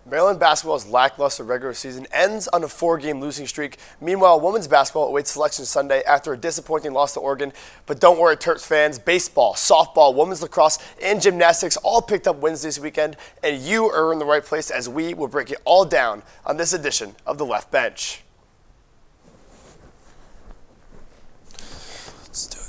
Maryland basketball's lackluster regular season ends on a 4-game losing streak. Meanwhile, women's basketball awaits selection Sunday after a disappointing loss to Oregon. But don't worry, Terps fans. Baseball, softball, women's lacrosse, and gymnastics all picked up wins this weekend. And you are in the right place as we will break it all down on this edition of The Left Bench. Let's do it.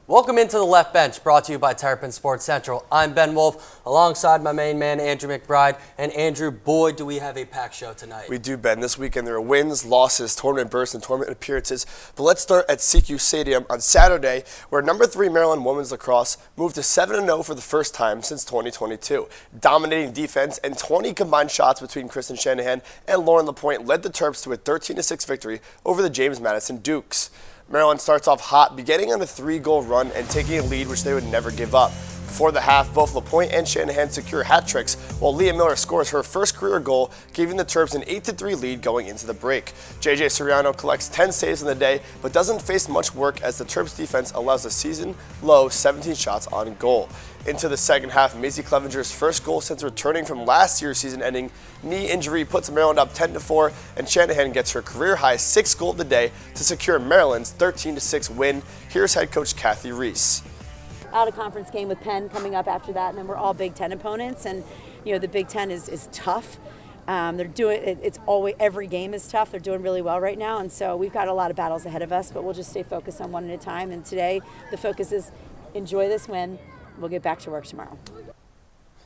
Welcome into the Left Bench, brought to you by Terrapin Sports Central. I'm Ben Wolf, alongside my main man, Andrew McBride. And Andrew, boy, do we have a packed show tonight. We do, Ben. This weekend there are wins, losses, tournament bursts, and tournament appearances. But let's start at CQ Stadium on Saturday, where number 3 Maryland women's lacrosse moved to 7-0 for the first time since 2022. Dominating defense and 20 combined shots between Kristen Shanahan and Lauren LaPointe led the Terps to a 13-6 victory over the James Madison Dukes. Maryland starts off hot, beginning on a 3-goal run and taking a lead which they would never give up. Before the half, both LaPointe and Shanahan secure hat tricks, while Leah Miller scores her first career goal, giving the Terps an 8-3 lead going into the break. JJ Soriano collects 10 saves in the day, but doesn't face much work as the Terps defense allows a season-low 17 shots on goal. Into the second half, Maisie Clevenger's first goal since returning from last year's season-ending knee injury puts Maryland up 10-4, and Shanahan gets her career-high 6th goal of the day to secure Maryland's 13-6 win. Here's head coach Kathy Reese. Out-of-conference game with Penn coming up after that, and then we're all Big Ten opponents, and you know the Big Ten is tough. They're doing it's always every game is tough. They're doing really well right now, and so we've got a lot of battles ahead of us, but we'll just stay focused on one at a time. And today, the focus is enjoy this win. We'll get back to work tomorrow.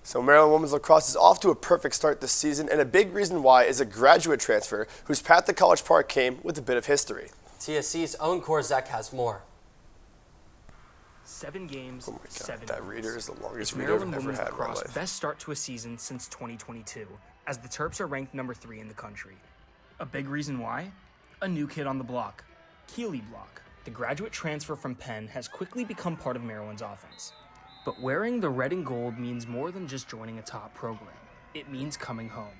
So Maryland women's lacrosse is off to a perfect start this season, and a big reason why is a graduate transfer whose path to College Park came with a bit of history. TSC's own Korzak has more. 7 games, Oh my God, 7 that wins. reader is the longest It's reader I've Maryland ever women's had in my lacrosse life. best start to a season since 2022, as the Terps are ranked number 3 in the country. A big reason why? A new kid on the block, Keely Block. The graduate transfer from Penn has quickly become part of Maryland's offense. But wearing the red and gold means more than just joining a top program. It means coming home.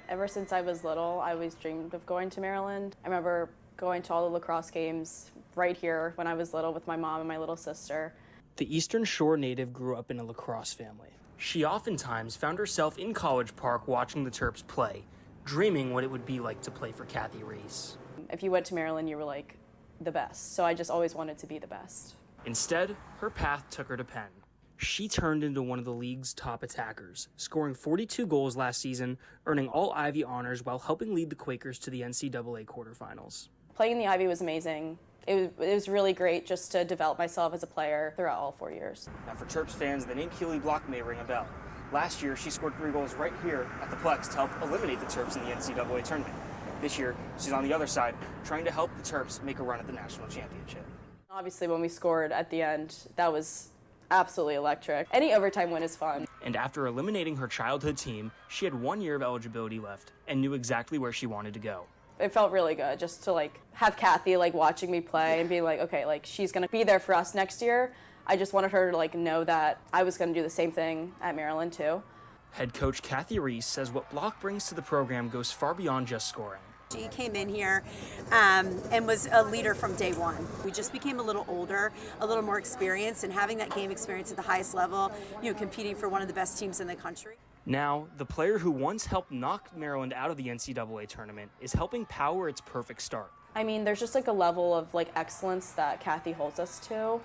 Ever since I was little, I always dreamed of going to Maryland. I remember going to all the lacrosse games right here when I was little with my mom and my little sister. The Eastern Shore native grew up in a lacrosse family. She oftentimes found herself in College Park watching the Terps play, dreaming what it would be like to play for Kathy Reese. If you went to Maryland, you were like the best. So I just always wanted to be the best. Instead, her path took her to Penn. She turned into one of the league's top attackers, scoring 42 goals last season, earning all Ivy honors while helping lead the Quakers to the NCAA quarterfinals. Playing in the Ivy was amazing. It was really great just to develop myself as a player throughout all 4 years. Now for Terps fans, the name Keely Block may ring a bell. Last year, she scored 3 goals right here at the Plex to help eliminate the Terps in the NCAA tournament. This year, she's on the other side, trying to help the Terps make a run at the national championship. Obviously, when we scored at the end, that was absolutely electric. Any overtime win is fun. And after eliminating her childhood team, she had 1 year of eligibility left and knew exactly where she wanted to go. It felt really good just to have Kathy watching me play and be like, okay, she's gonna be there for us next year. I just wanted her to know that I was gonna do the same thing at Maryland too. Head coach Kathy Reese says what Block brings to the program goes far beyond just scoring. She came in here and was a leader from day one. We just became a little older, a little more experienced, and having that game experience at the highest level, competing for one of the best teams in the country. Now, the player who once helped knock Maryland out of the NCAA tournament is helping power its perfect start. I mean, there's just a level of excellence that Kathy holds us to.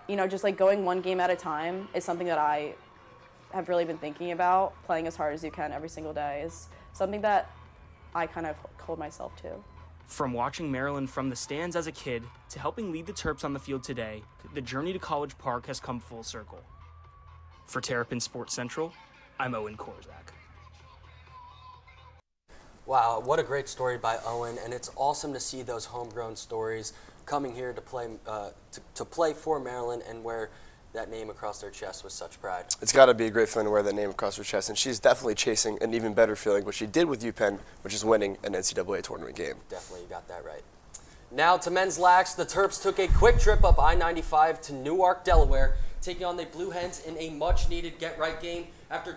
Just going one game at a time is something that I have really been thinking about. Playing as hard as you can every single day is something that I kind of hold myself to. From watching Maryland from the stands as a kid to helping lead the Terps on the field today, the journey to College Park has come full circle. For Terrapin Sports Central, I'm Owen Korzak. Wow, what a great story by Owen, and it's awesome to see those homegrown stories coming here to play to play for Maryland and wear that name across their chest with such pride. It's got to be a great feeling to wear that name across her chest, and she's definitely chasing an even better feeling, which she did with UPenn, which is winning an NCAA tournament game. Definitely, you got that right. Now to men's lax, the Terps took a quick trip up I-95 to Newark, Delaware, taking on the Blue Hens in a much-needed get-right game after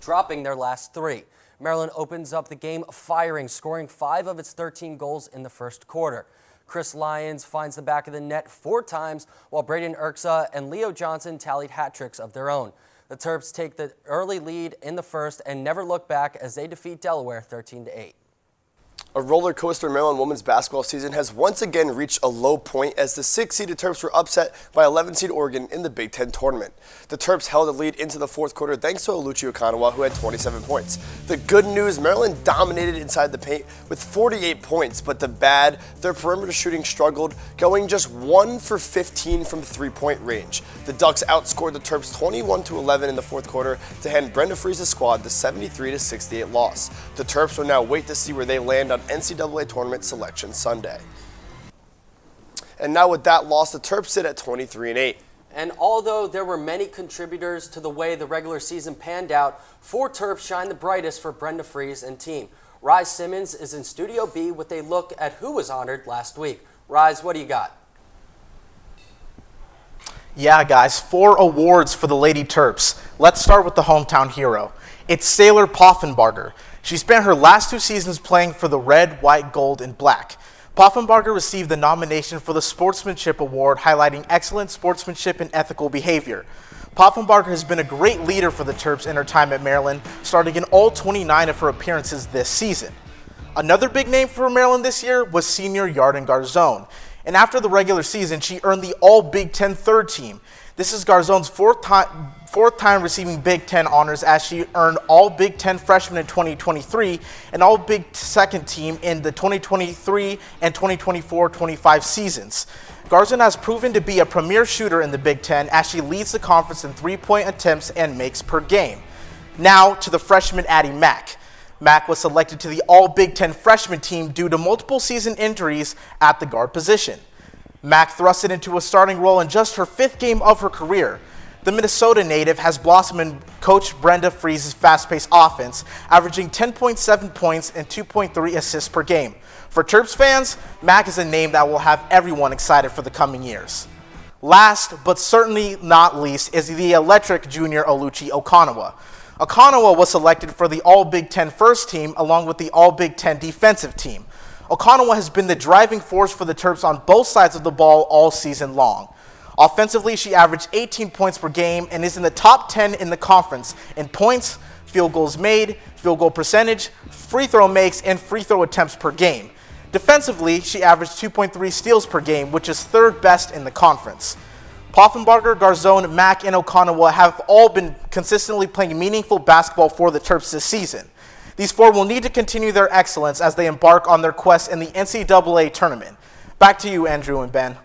dropping their last 3. Maryland opens up the game firing, scoring 5 of its 13 goals in the first quarter. Chris Lyons finds the back of the net 4 times, while Braden Urksa and Leo Johnson tallied hat tricks of their own. The Terps take the early lead in the first and never look back as they defeat Delaware 13-8. A roller coaster Maryland women's basketball season has once again reached a low point as the 6-seeded Terps were upset by 11-seed Oregon in the Big Ten tournament. The Terps held a lead into the fourth quarter thanks to Oluchi Okonawa, who had 27 points. The good news, Maryland dominated inside the paint with 48 points, but the bad, their perimeter shooting struggled, going just 1 for 15 from three-point range. The Ducks outscored the Terps 21-11 in the fourth quarter to hand Brenda Friese's squad the 73-68 loss. The Terps will now wait to see where they land on NCAA Tournament Selection Sunday. And now with that loss, the Terps sit at 23-8. And although there were many contributors to the way the regular season panned out, 4 Terps shine the brightest for Brenda Friese and team. Rise Simmons is in Studio B with a look at who was honored last week. Rise, what do you got? Yeah, guys, 4 awards for the Lady Terps. Let's start with the hometown hero. It's Sailor Poffenbarger. She spent her last 2 seasons playing for the red, white, gold, and black. Poffenbarger received the nomination for the Sportsmanship Award, highlighting excellent sportsmanship and ethical behavior. Poffenbarger has been a great leader for the Terps in her time at Maryland, starting in all 29 of her appearances this season. Another big name for Maryland this year was senior Yarden Garzone. And after the regular season, she earned the All-Big Ten third team. This is Garzone's fourth time receiving Big Ten honors, as she earned All-Big Ten freshman in 2023 and All-Big second team in the 2023 and 2024-25 seasons. Garzone has proven to be a premier shooter in the Big Ten as she leads the conference in three-point attempts and makes per game. Now to the freshman Addie Mack. Mack was selected to the All-Big Ten freshman team due to multiple season injuries at the guard position. Mack thrusted into a starting role in just her 5th game of her career. The Minnesota native has blossomed in Coach Brenda Friese's fast-paced offense, averaging 10.7 points and 2.3 assists per game. For Terps fans, Mack is a name that will have everyone excited for the coming years. Last, but certainly not least, is the electric junior Oluchi Okonawa. Okonawa was selected for the All-Big Ten first team along with the All-Big Ten defensive team. Okonawa has been the driving force for the Terps on both sides of the ball all season long. Offensively, she averaged 18 points per game and is in the top 10 in the conference in points, field goals made, field goal percentage, free throw makes, and free throw attempts per game. Defensively, she averaged 2.3 steals per game, which is 3rd best in the conference. Poffenbarger, Garzone, Mack, and Okonawa have all been consistently playing meaningful basketball for the Terps this season. These 4 will need to continue their excellence as they embark on their quest in the NCAA tournament. Back to you, Andrew and Ben.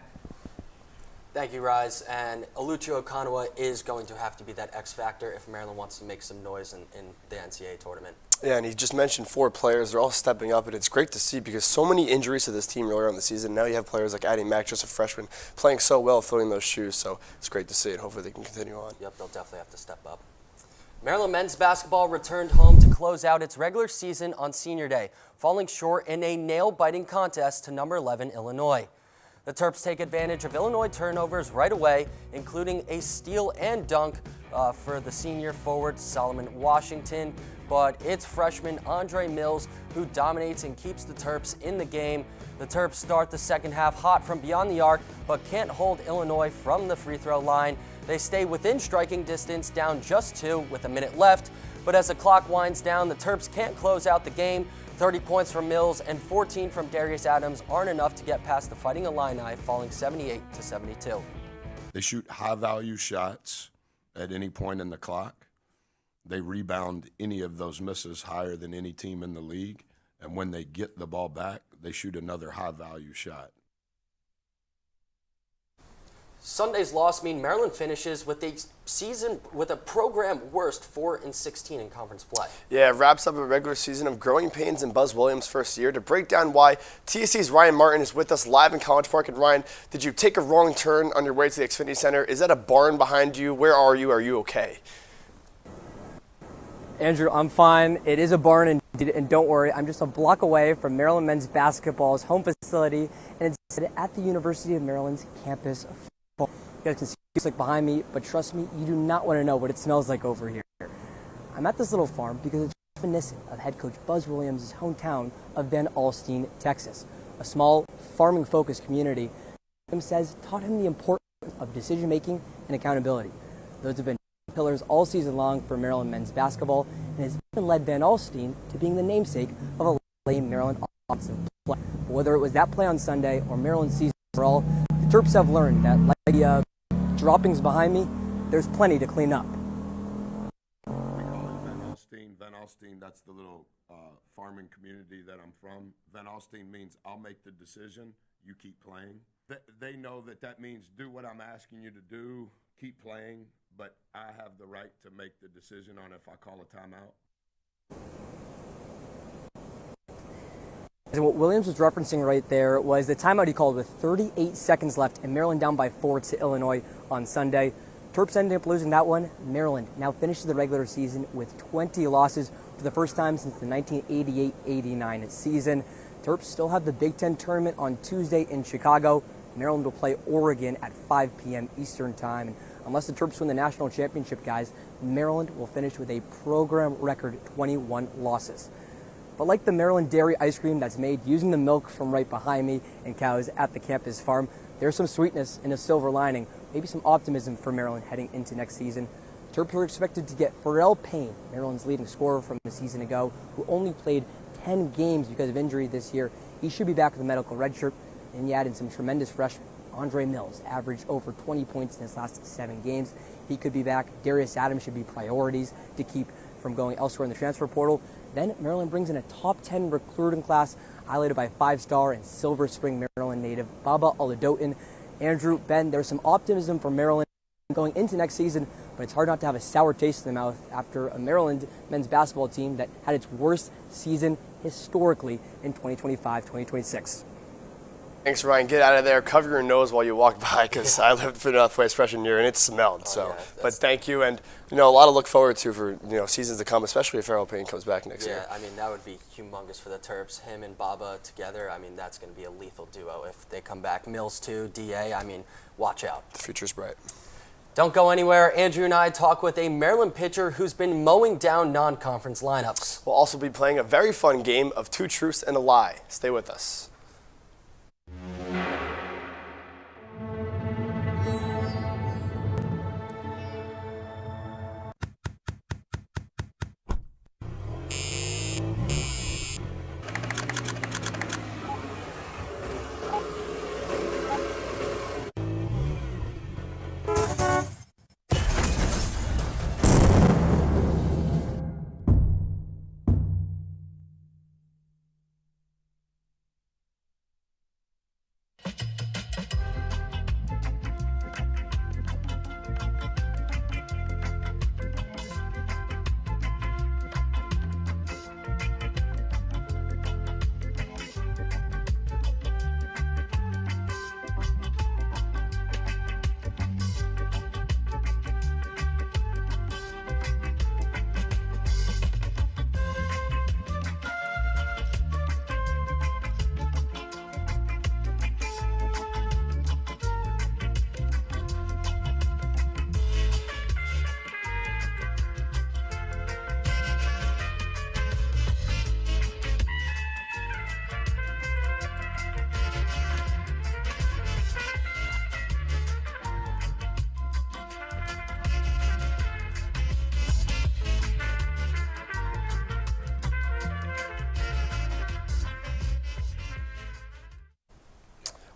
Thank you, Rise. And Oluchi Okonawa is going to have to be that X factor if Maryland wants to make some noise in the NCAA tournament. Yeah, and he just mentioned 4 players. They're all stepping up, and it's great to see because so many injuries to this team earlier on the season. Now you have players like Addie Mack, just a freshman, playing so well, filling those shoes. So it's great to see, and hopefully they can continue on. Yep, they'll definitely have to step up. Maryland men's basketball returned home to close out its regular season on Senior Day, falling short in a nail-biting contest to number 11 Illinois. The Terps take advantage of Illinois turnovers right away, including a steal and dunk for the senior forward Solomon Washington, but it's freshman Andre Mills who dominates and keeps the Terps in the game. The Terps start the second half hot from beyond the arc, but can't hold Illinois from the free throw line. They stay within striking distance, down just 2 with a minute left, but as the clock winds down, the Terps can't close out the game. 30 points from Mills and 14 from Darius Adams aren't enough to get past the Fighting Illini, falling 78-72. They shoot high-value shots at any point in the clock. They rebound any of those misses higher than any team in the league. And when they get the ball back, they shoot another high-value shot. Sunday's loss means Maryland finishes with a program worst 4-16 in conference play. Yeah, it wraps up a regular season of growing pains in Buzz Williams' first year. To break down why, TSC's Ryan Martin is with us live in College Park. And Ryan, did you take a wrong turn on your way to the Xfinity Center? Is that a barn behind you? Where are you? Are you okay? Andrew, I'm fine. It is a barn, and don't worry, I'm just a block away from Maryland men's basketball's home facility, and it's at the University of Maryland's campus. You guys can see it's like behind me, but trust me, you do not want to know what it smells like over here. I'm at this little farm because it's reminiscent of head coach Buzz Williams' hometown of Van Alstyne, Texas, a small farming-focused community. Williams says taught him the importance of decision-making and accountability. Those have been pillars all season long for Maryland men's basketball, and has even led Van Alstyne to being the namesake of a lame Maryland offensive play. Whether it was that play on Sunday or Maryland's season overall, the Terps have learned that, like the droppings behind me, there's plenty to clean up. Van Alstyne, that's the little farming community that I'm from. Van Alstyne means I'll make the decision, you keep playing. They know that means do what I'm asking you to do, keep playing, but I have the right to make the decision on if I call a timeout. And what Williams was referencing right there was the timeout he called with 38 seconds left and Maryland down by 4 to Illinois on Sunday. Terps ended up losing that one. Maryland now finishes the regular season with 20 losses for the first time since the 1988-89 season. Terps still have the Big Ten tournament on Tuesday in Chicago. Maryland will play Oregon at 5 p.m. Eastern Time. And unless the Terps win the national championship, guys, Maryland will finish with a program record 21 losses. But like the Maryland dairy ice cream that's made using the milk from right behind me and cows at the campus farm, there's some sweetness and a silver lining, maybe some optimism for Maryland heading into next season. Terps are expected to get Pharrell Payne, Maryland's leading scorer from a season ago, who only played 10 games because of injury this year. He should be back with a medical red shirt. And you add in some tremendous freshmen. Andre Mills averaged over 20 points in his last 7 games. He could be back. Darius Adams should be priorities to keep from going elsewhere in the transfer portal. Then Maryland brings in a top 10 recruiting class highlighted by 5-star and Silver Spring, Maryland native Baba Oladotin. Andrew, Ben, there's some optimism for Maryland going into next season, but it's hard not to have a sour taste in the mouth after a Maryland men's basketball team that had its worst season historically in 2025-2026. Thanks, Ryan. Get out of there. Cover your nose while you walk by, because I lived for Northwest freshman year and it smelled. But thank you, and a lot to look forward to for seasons to come, especially if Pharrell Payne comes back next year. Yeah, I mean that would be humongous for the Terps. Him and Baba together. I mean that's going to be a lethal duo if they come back. Mills too, Da. I mean, watch out. The future's bright. Don't go anywhere. Andrew and I talk with a Maryland pitcher who's been mowing down non-conference lineups. We'll also be playing a very fun game of Two Truths and a Lie. Stay with us.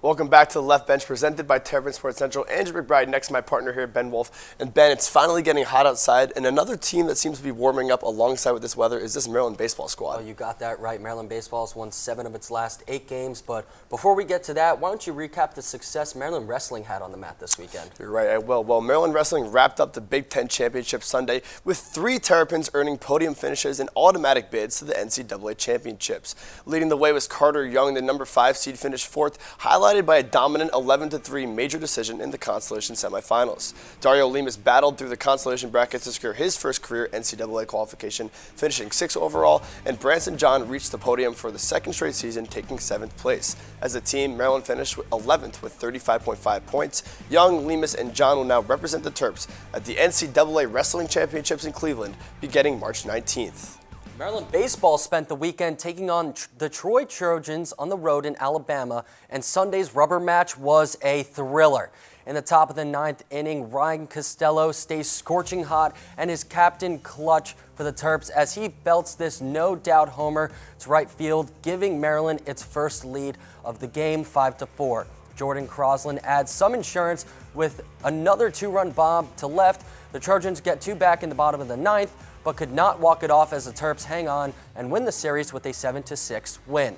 Welcome back to the Left Bench, presented by Terrapin Sports Central. Andrew McBride next to my partner here, Ben Wolf. And Ben, it's finally getting hot outside, and another team that seems to be warming up alongside with this weather is this Maryland baseball squad. Oh, you got that right. Maryland baseball's won 7 of its last 8 games. But before we get to that, why don't you recap the success Maryland wrestling had on the mat this weekend? You're right, I will. Well, Maryland wrestling wrapped up the Big Ten Championship Sunday with 3 Terrapins earning podium finishes and automatic bids to the NCAA Championships. Leading the way was Carter Young, the number 5 seed, finished 4th, highlighting highlighted by a dominant 11-3 major decision in the consolation semifinals. Dario Lemus battled through the consolation bracket to secure his first career NCAA qualification, finishing 6th overall, and Branson John reached the podium for the second straight season, taking 7th place. As a team, Maryland finished 11th with 35.5 points. Young, Lemus, and John will now represent the Terps at the NCAA Wrestling Championships in Cleveland, beginning March 19th. Maryland baseball spent the weekend taking on the Troy Trojans on the road in Alabama, and Sunday's rubber match was a thriller. In the top of the 9th inning, Ryan Costello stays scorching hot and is captain clutch for the Terps as he belts this no-doubt homer to right field, giving Maryland its first lead of the game, 5-4. Jordan Crosland adds some insurance with another 2-run bomb to left. The Trojans get 2 back in the bottom of the 9th, but could not walk it off as the Terps hang on and win the series with a 7-6 win.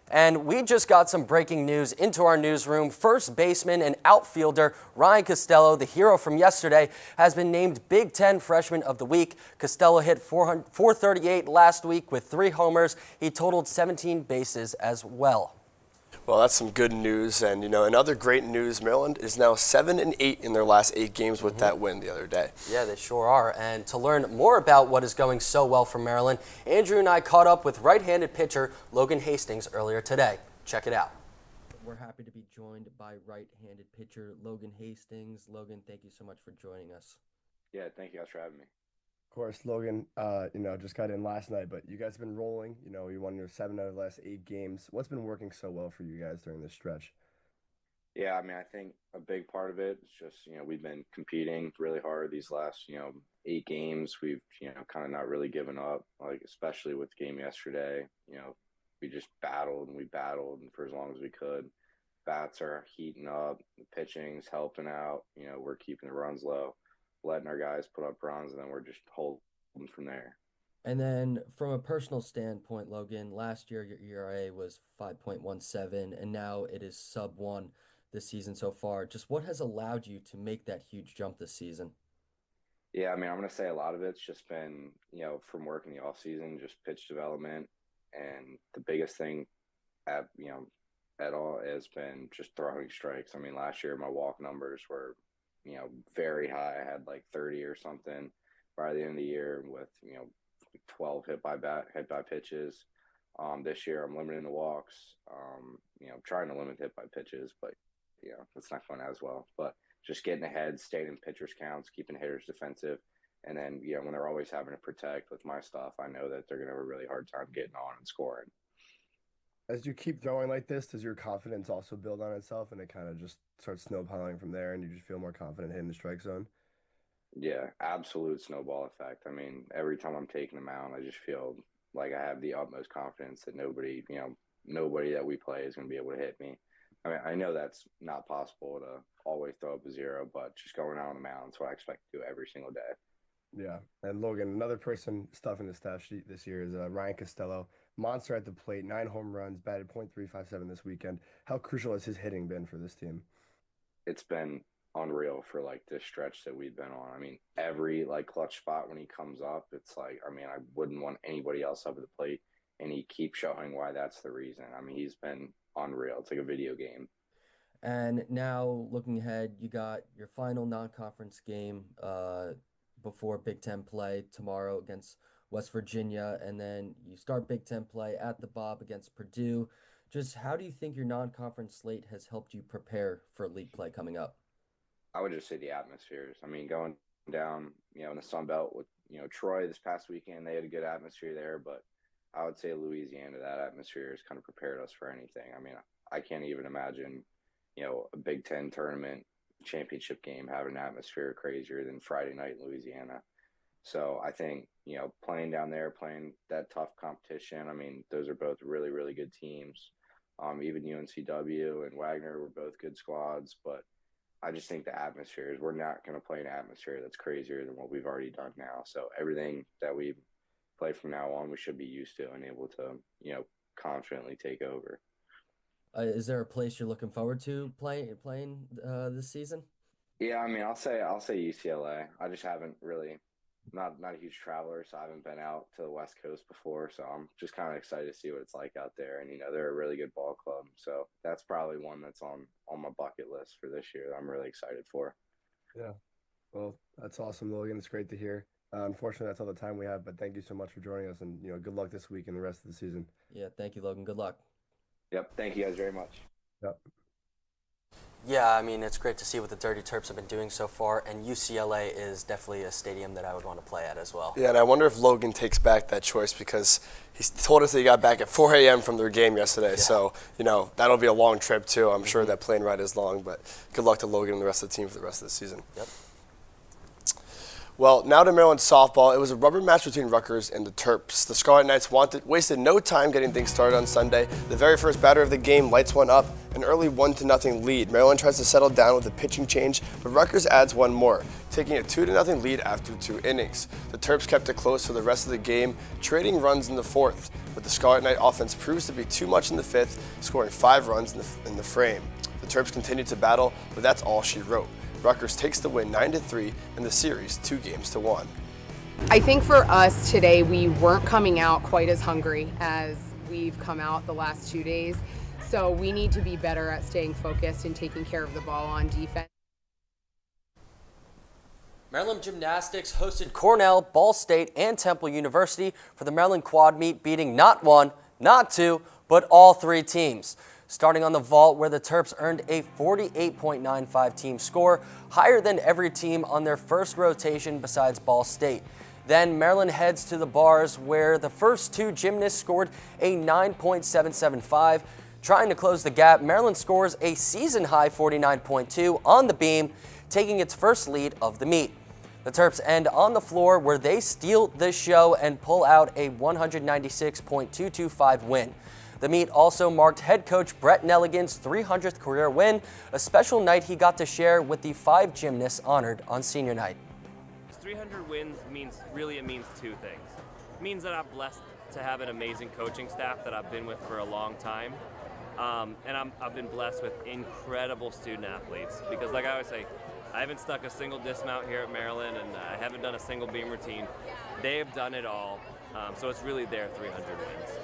And we just got some breaking news into our newsroom. First baseman and outfielder Ryan Costello, the hero from yesterday, has been named Big Ten Freshman of the Week. Costello hit 438 last week with 3 homers. He totaled 17 bases as well. Well, that's some good news, and in other great news, Maryland is now 7-8 in their last 8 games with that win the other day. Yeah, they sure are. And to learn more about what is going so well for Maryland, Andrew and I caught up with right-handed pitcher Logan Hastings earlier today. Check it out. We're happy to be joined by right-handed pitcher Logan Hastings. Logan, thank you so much for joining us. Yeah, thank you guys for having me. Of course, Logan, just got in last night, but you guys have been rolling. You won your 7 out of the last 8 games. What's been working so well for you guys during this stretch? Yeah, I mean, I think a big part of it is just, we've been competing really hard these last, 8 games. We've, kind of not really given up, like, especially with the game yesterday. We just battled and for as long as we could. Bats are heating up, the pitching's helping out, we're keeping the runs low, letting our guys put up runs, and then we're just holding from there. And then from a personal standpoint, Logan, last year your ERA was 5.17, and now it is sub-1 this season so far. Just what has allowed you to make that huge jump this season? Yeah, I mean, I'm going to say a lot of it's just been, from work in the off season, just pitch development. And the biggest thing at all has been just throwing strikes. I mean, last year my walk numbers were, very high. I had like 30 or something by the end of the year with, 12 hit by pitches. This year I'm limiting the walks, trying to limit hit by pitches, but it's not going as well. But just getting ahead, staying in pitchers counts, keeping hitters defensive. And then, when they're always having to protect with my stuff, I know that they're going to have a really hard time getting on and scoring. As you keep throwing like this, does your confidence also build on itself and it kind of just starts snowballing from there and you just feel more confident hitting the strike zone? Yeah, absolute snowball effect. I mean, every time I'm taking them out, I just feel like I have the utmost confidence that nobody that we play is going to be able to hit me. I mean, I know that's not possible to always throw up a 0, but just going out on the mound is what I expect to do every single day. Yeah, and Logan, another person stuffing the stat sheet this year is Ryan Costello. Monster at the plate, 9 home runs, batted .357 this weekend. How crucial has his hitting been for this team? It's been unreal for like this stretch that we've been on. I mean, every like clutch spot when he comes up, it's like, I mean, I wouldn't want anybody else up at the plate, and he keeps showing why that's the reason. I mean, he's been unreal. It's like a video game. And now looking ahead, you got your final non-conference game before Big Ten play tomorrow against West Virginia, and then you start Big Ten play at the Bob against Purdue. Just how do you think your non-conference slate has helped you prepare for league play coming up? I would just say the atmospheres. I mean, going down, in the Sun Belt with, Troy this past weekend, they had a good atmosphere there, but I would say Louisiana, that atmosphere has kind of prepared us for anything. I mean, I can't even imagine, a Big Ten tournament championship game having an atmosphere crazier than Friday night in Louisiana. So I think, playing down there, playing that tough competition, I mean, those are both really, really good teams. Even UNCW and Wagner were both good squads, but I just think the atmosphere is, we're not going to play an atmosphere that's crazier than what we've already done now. So everything that we play from now on, we should be used to and able to, confidently take over. Is there a place you're looking forward to playing this season? Yeah, I mean, I'll say UCLA. I just haven't really not a huge traveler, so I haven't been out to the West Coast before. So I'm just kind of excited to see what it's like out there. And they're a really good ball club, so that's probably one that's on my bucket list for this year that I'm really excited for. Yeah. Well, that's awesome, Logan. It's great to hear. Unfortunately, that's all the time we have, but thank you so much for joining us, and good luck this week and the rest of the season. Yeah, thank you, Logan. Good luck. Yep. Thank you guys very much. Yep. Yeah, I mean, it's great to see what the Dirty Terps have been doing so far, and UCLA is definitely a stadium that I would want to play at as well. Yeah, and I wonder if Logan takes back that choice because he told us that he got back at 4 a.m. from their game yesterday. Yeah. So, that'll be a long trip, too. I'm sure that plane ride is long, but good luck to Logan and the rest of the team for the rest of the season. Yep. Well, now to Maryland softball. It was a rubber match between Rutgers and the Terps. The Scarlet Knights wasted no time getting things started on Sunday. The very first batter of the game lights one up, an early 1-0 lead. Maryland tries to settle down with a pitching change, but Rutgers adds one more, taking a 2-0 lead after 2 innings. The Terps kept it close for the rest of the game, trading runs in the fourth, but the Scarlet Knight offense proves to be too much in the fifth, scoring 5 runs in the frame. The Terps continued to battle, but that's all she wrote. Rutgers takes the win 9-3 in the series 2-1. I think for us today, we weren't coming out quite as hungry as we've come out the last 2 days. So we need to be better at staying focused and taking care of the ball on defense. Maryland Gymnastics hosted Cornell, Ball State, and Temple University for the Maryland Quad Meet, beating not 1, not 2, but all 3 teams. Starting on the vault, where the Terps earned a 48.95 team score, higher than every team on their first rotation besides Ball State. Then Maryland heads to the bars, where the first 2 gymnasts scored a 9.775. Trying to close the gap, Maryland scores a season-high 49.2 on the beam, taking its first lead of the meet. The Terps end on the floor, where they steal the show and pull out a 196.225 win. The meet also marked head coach Brett Nelligan's 300th career win, a special night he got to share with the 5 gymnasts honored on senior night. 300 wins means 2 things. It means that I'm blessed to have an amazing coaching staff that I've been with for a long time. And I've been blessed with incredible student athletes, because like I always say, I haven't stuck a single dismount here at Maryland, and I haven't done a single beam routine. They've done it all, so it's really their 300 wins.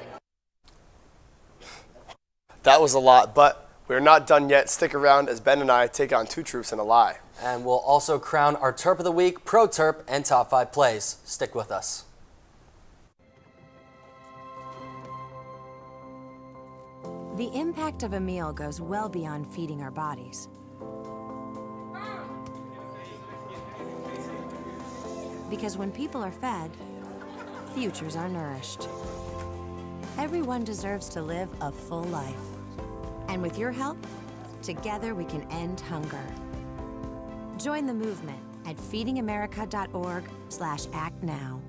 That was a lot, but we're not done yet. Stick around as Ben and I take on 2 truths and a lie. And we'll also crown our Terp of the Week, Pro Terp, and Top 5 plays. Stick with us. The impact of a meal goes well beyond feeding our bodies. Because when people are fed, futures are nourished. Everyone deserves to live a full life. And with your help, together we can end hunger. Join the movement at feedingamerica.org/act now.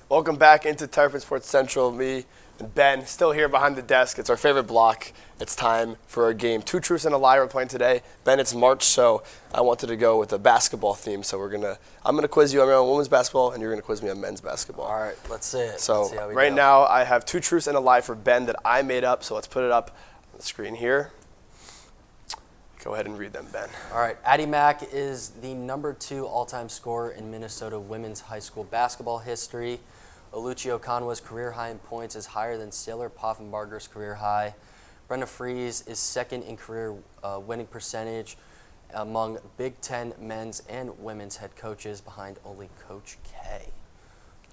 Welcome back into Terrapin Sports Central. Me and Ben still here behind the desk. It's our favorite block. It's time for our game. 2 truths and a lie we're playing today. Ben, it's March, so I wanted to go with a basketball theme. So I'm gonna quiz you on women's basketball, and you're gonna quiz me on men's basketball. All right, let's see it. So let's see how we right go. now I have 2 truths and a lie for Ben that I made up. So let's put it up on the screen here. Go ahead and read them, Ben. All right, Addie Mack is the #2 all-time scorer in Minnesota women's high school basketball history. Oluchi Okanwa's career high in points is higher than Sailor Poffenbarger's career high. Brenda Fries is second in career winning percentage. among Big Ten men's and women's head coaches behind only Coach K.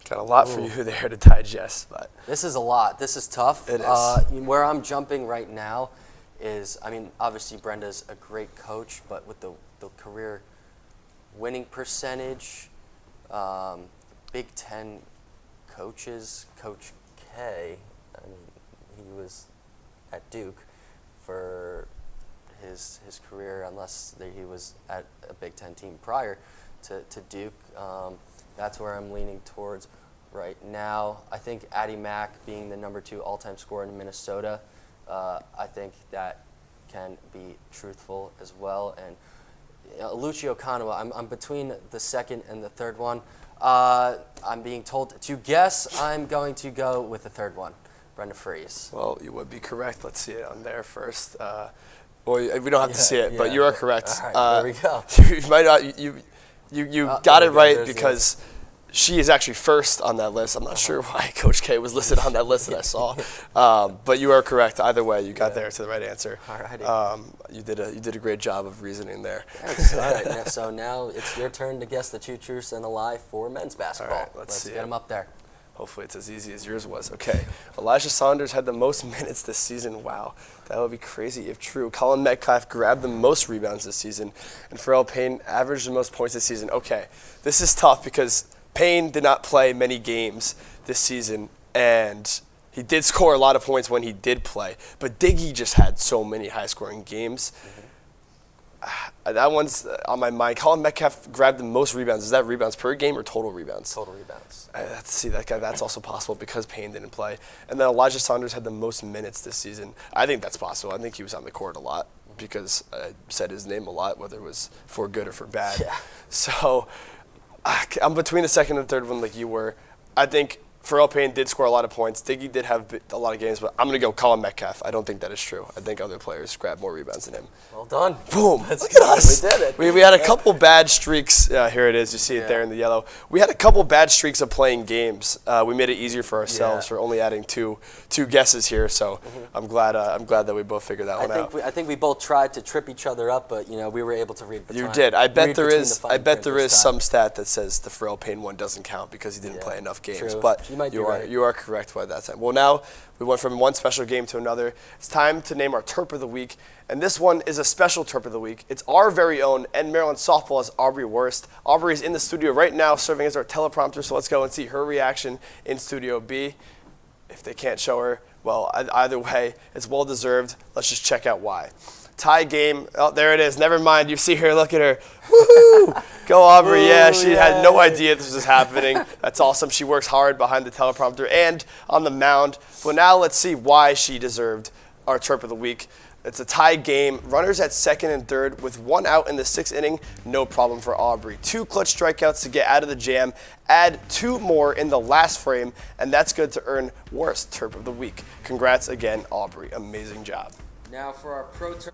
Got a lot for you there to digest, but this is a lot. This is tough. It is. Where I'm jumping right now is, I mean, obviously Brenda's a great coach, but with the career winning percentage, Big Ten coaches, Coach K, I mean, he was at Duke for his career, unless he was at a Big Ten team prior to Duke. That's where I'm leaning towards right now. I think Addie Mack being the number 2 all-time scorer in Minnesota, I think that can be truthful as well. And Lucio Kanawa, I'm between the second and the third one. I'm being told to guess. I'm going to go with the third one, Brenda Frese. Well, you would be correct. Let's see it on there first. Well, we don't have to see it, but you are correct. All right, there we go. You might not. You got it right because she is actually first on that list. I'm not sure why Coach K was listed on that list that I saw, but you are correct. Either way, you got there to the right answer. Alrighty. You did a great job of reasoning there. Thanks. All right, so now it's your turn to guess the 2 truths and a lie for men's basketball. All right, let's see get them up there. Hopefully it's as easy as yours was. Okay, Elijah Saunders had the most minutes this season. Wow, that would be crazy if true. Colin Metcalf grabbed the most rebounds this season, and Pharrell Payne averaged the most points this season. Okay, this is tough because Payne did not play many games this season, and he did score a lot of points when he did play, but Diggy just had so many high-scoring games. That one's on my mind. Colin Metcalf grabbed the most rebounds. Is that rebounds per game or total rebounds? Total rebounds. Let's see, that guy. That's also possible because Payne didn't play. And then Elijah Saunders had the most minutes this season. I think that's possible. I think he was on the court a lot because I said his name a lot, whether it was for good or for bad. Yeah. So I'm between the second and third one like you were. I think Pharrell Payne did score a lot of points. Diggy did have a lot of games, but I'm going to go Colin Metcalf. I don't think that is true. I think other players grabbed more rebounds than him. Well done. Boom. That's Look good. at us. We did it. We had a couple bad streaks. Here it is. You see it there in the yellow. We had a couple bad streaks of playing games. We made it easier for ourselves for only adding two guesses here. So I'm glad that we both figured that one out. I think we both tried to trip each other up, but we were able to read between. You did. I bet there is time. some stat that says the Pharrell Payne one doesn't count because he didn't play enough games. True. But You are correct by that time. Well, now we went from one special game to another. It's time to name our Terp of the Week, and this one is a special Terp of the Week. It's our very own and Maryland softball's Aubrey Worst. Aubrey is in the studio right now serving as our teleprompter, so let's go and see her reaction in Studio B. If they can't show her, well, either way, it's well-deserved. Let's just check out why. Tie game. Oh, there it is. Never mind. You see her. Look at her. Woohoo! Go Aubrey. Yeah, she had no idea this was happening. That's awesome. She works hard behind the teleprompter and on the mound. Well, now let's see why she deserved our Terp of the Week. It's a tie game. Runners at second and third with 1 out in the 6th inning. No problem for Aubrey. 2 clutch strikeouts to get out of the jam. Add 2 more in the last frame, and that's good to earn Worst Terp of the Week. Congrats again, Aubrey. Amazing job. Now for our pro Terp.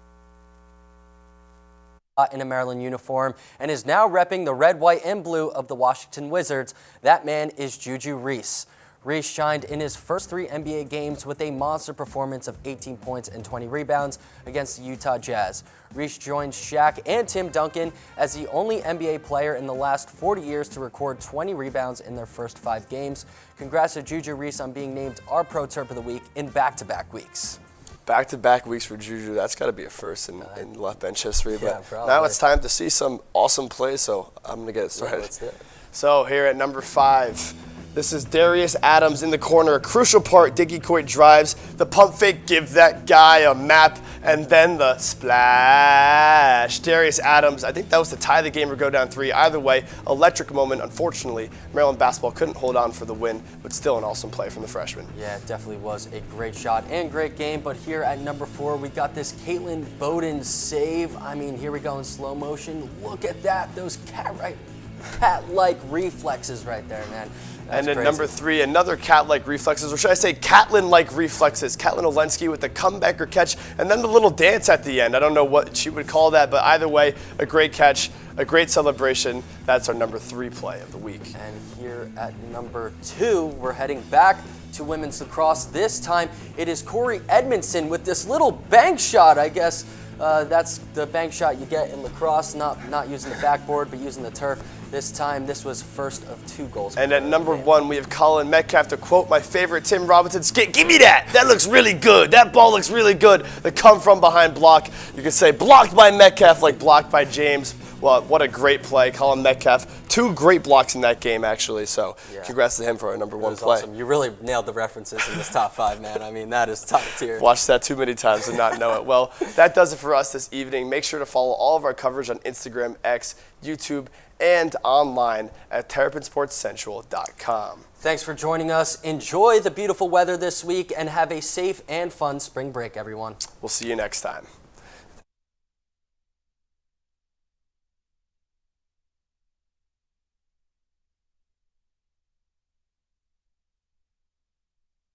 In a Maryland uniform and is now repping the red, white, and blue of the Washington Wizards. That man is Juju Reese. Reese shined in his first 3 NBA games with a monster performance of 18 points and 20 rebounds against the Utah Jazz. Reese joins Shaq and Tim Duncan as the only NBA player in the last 40 years to record 20 rebounds in their first 5 games. Congrats to Juju Reese on being named our Pro Terp of the Week in back-to-back weeks. Back-to-back weeks for Juju. That's got to be a first in left bench history. But probably. now it's time to see some awesome plays, so I'm going to get it started. Let's do it. So here at number 5, this is Darius Adams in the corner. A crucial part, Diggy Coit drives. The pump fake, give that guy a map, and then the splash. Darius Adams, I think that was to tie the game or go down 3. Either way, electric moment. Unfortunately, Maryland basketball couldn't hold on for the win, but still an awesome play from the freshman. Yeah, it definitely was a great shot and great game. But here at number 4, we got this Caitlin Bowden save. I mean, here we go in slow motion. Look at that. Those cat-like reflexes right there, man. That's and then crazy. number 3, another cat-like reflexes, or should I say Catlin-like reflexes. Catlin Olensky with the comebacker catch, and then the little dance at the end. I don't know what she would call that, but either way, a great catch, a great celebration. That's our number 3 play of the week. And here at number 2, we're heading back to women's lacrosse. This time, it is Corey Edmondson with this little bank shot, I guess. That's the bank shot you get in lacrosse, not using the backboard, but using the turf. This time, this was first of 2 goals. And at number 1, we have Colin Metcalf. To quote my favorite Tim Robinson skit, "Give me that! That looks really good. That ball looks really good." The come from behind block. You could say blocked by Metcalf like blocked by James. Well, what a great play. Colin Metcalf, 2 great blocks in that game, actually. So congrats to him for our number 1 play. Awesome. You really nailed the references in this top 5, man. I mean, that is top tier. Watched that too many times and not know it. Well, that does it for us this evening. Make sure to follow all of our coverage on Instagram, X, YouTube, and online at terrapinsportscentral.com. Thanks for joining us. Enjoy the beautiful weather this week and have a safe and fun spring break, everyone. We'll see you next time.